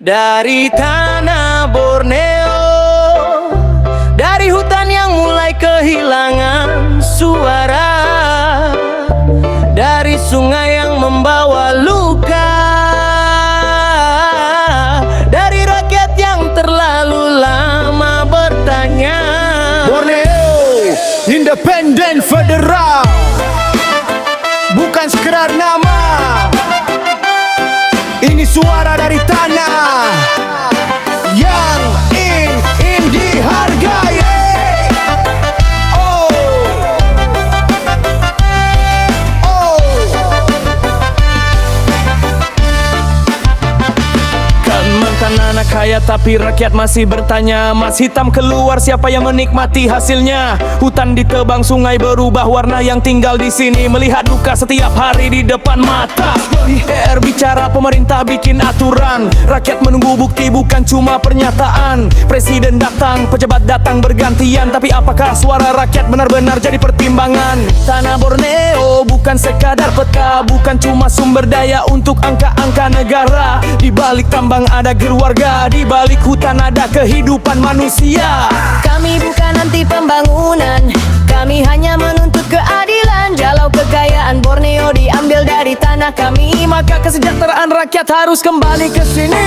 Dari tanah Borneo, dari hutan yang mulai kehilangan suara, dari sungai yang membawa luka, dari rakyat yang terlalu lama bertanya. Borneo Independen Federal, bukan sekedar nama. Ini suara dari tanah yang ingin dihargai. Oh, oh. Kan mantan anak kaya tapi rakyat masih bertanya, emas hitam keluar, siapa yang menikmati hasilnya? Hutan ditebang, sungai berubah warna, yang tinggal di sini melihat duka setiap hari di depan mata. PR bicara, pemerintah bikin aturan, rakyat menunggu bukti bukan cuma pernyataan. Presiden datang, pejabat datang bergantian, tapi apakah suara rakyat benar-benar jadi pertimbangan? Tanah Borneo bukan sekadar peta, bukan cuma sumber daya untuk angka-angka negara. Di balik tambang ada keluarga, di balik hutan ada kehidupan manusia. Kami bukan anti pembangunan, kami hanya menuntut keadilan. Kalau kekayaan Borneo diambil dari tanah kami, maka kesejahteraan rakyat harus kembali ke sini.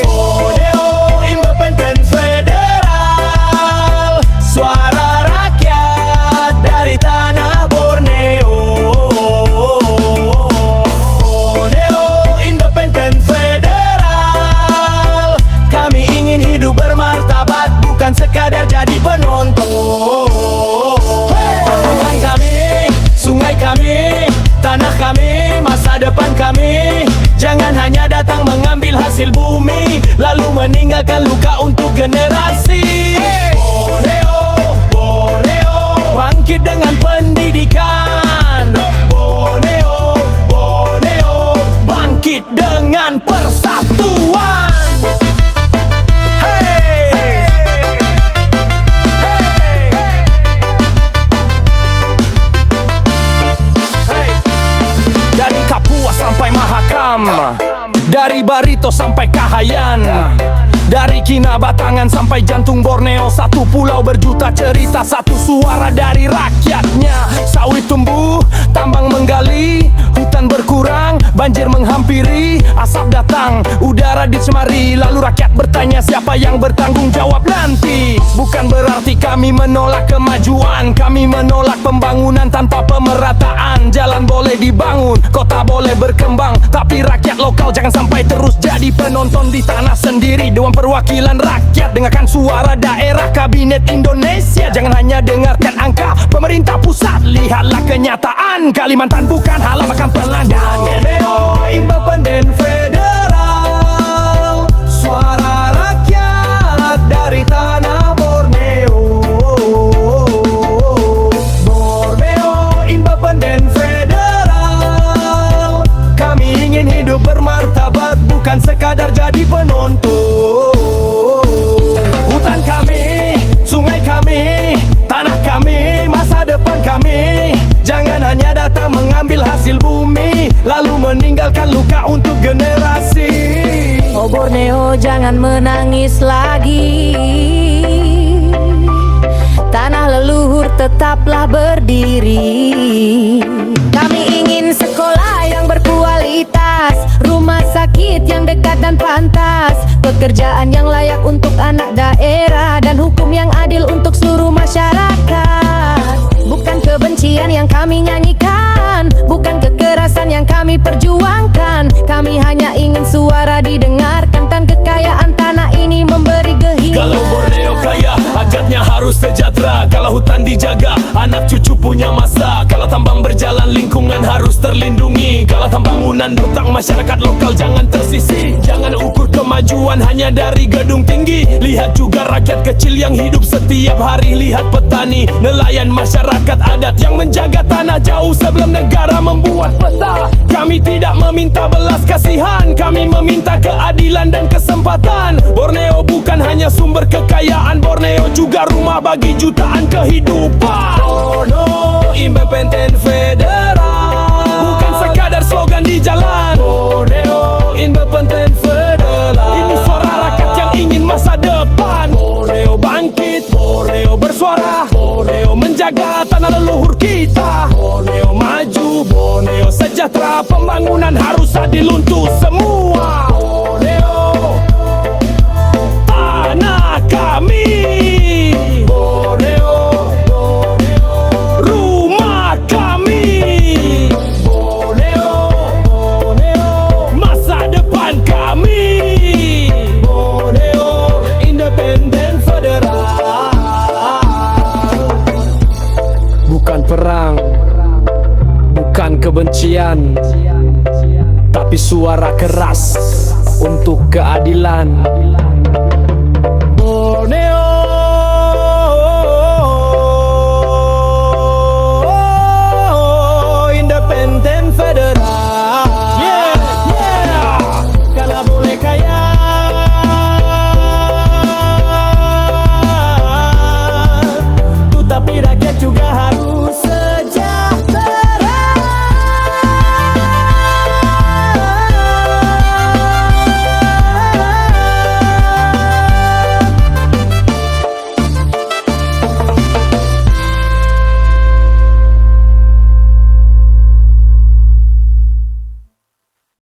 Borneo Independen Federal, suara rakyat dari tanah Borneo. Borneo Independen Federal, kami ingin hidup bermartabat, bukan sekadar jadi penonton. Hutan kami, sungai kami, tanah kami, masa depan kami. Jangan hanya datang mengambil hasil bumi, lalu meninggalkan luka untuk generasi. Borneo, Borneo, bangkit dengan pendidikan. Borneo, Borneo, bangkit dengan persatuan. Hey, hey, hey. Dari Papua sampai Mahakam, dari Barito sampai Kahayan, dari Kinabatangan sampai jantung Borneo. Satu pulau berjuta cerita, satu suara dari rakyatnya. Sawit tumbuh, tambang menggali, hutan berkurang, banjir menghampiri, asap datang, udara dicemari. Lalu rakyat bertanya siapa yang bertanggung jawab nanti. Bukan berarti kami menolak kemajuan, kami menolak pembangunan tanpa pemerataan. Jalan boleh dibangun, kota boleh berkembang, tapi rakyat lokal jangan sampai terus jadi penonton di tanah sendiri. Dewan Perwakilan Rakyat, dengarkan suara daerah. Kabinet Indonesia, jangan hanya dengarkan angka pemerintah pusat, lihatlah kenyataan. Kalimantan bukan halaman pelandang. Borneo Independen Federal, suara rakyat dari tanah Borneo. Borneo Independen Federal, kami ingin hidup bermartabat, bukan sekadar jadi penonton. Hutan kami, sungai kami, tanah kami, masa depan kami. Jangan hanya datang mengambil hasil bumi, lalu meninggalkan luka untuk generasi. oh Borneo jangan menangis lagi. Tanah leluhur tetaplah berdiri. Kami ingin sekolah yang berkualitas, rumah sakit yang dekat dan pantas, pekerjaan yang layak untuk anak daerah, dan hukum yang adil untuk seluruh masyarakat. Bukan kebencian yang kami nyanyikan, bukan kekerasan yang kami perjuangkan. Kami hanya ingin suara didengarkan, dan kekayaan tanah ini memberi kehidupan. Kalau Borneo kaya, rakyatnya harus sejahtera. Kalau hutan dijaga, anak cucu punya masa. Kalau tambang berjalan, lingkungan harus terlindungi. Kalau pembangunan utang, masyarakat lokal jangan tersisih. Jangan ukur kemajuan hanya dari gedung tinggi, lihat juga rakyat kecil yang hidup setiap hari. Lihat petani, nelayan, masyarakat adat yang menjaga tanah jauh sebelum negara membuat peta. Kami tidak meminta belas kasihan, kami meminta keadilan dan kesempatan. Borneo bukan hanya sumber kekayaan, Borneo juga rumah bagi jutaan kehidupan. Borneo Independen Federal, bukan sekadar slogan di jalan. Borneo Independen Federal, ini suara menjaga tanah leluhur kita. Borneo maju, Borneo sejahtera, pembangunan harus adil untuk semua. Borneo, tanah kami. Borneo, rumah kami. Borneo, masa depan kami. Borneo, independen federal. Bukan perang, bukan kebencian, tapi suara keras untuk keadilan. Borneo, independen federal. Yeah, yeah. Kalau boleh kaya, tapi rakyat juga harus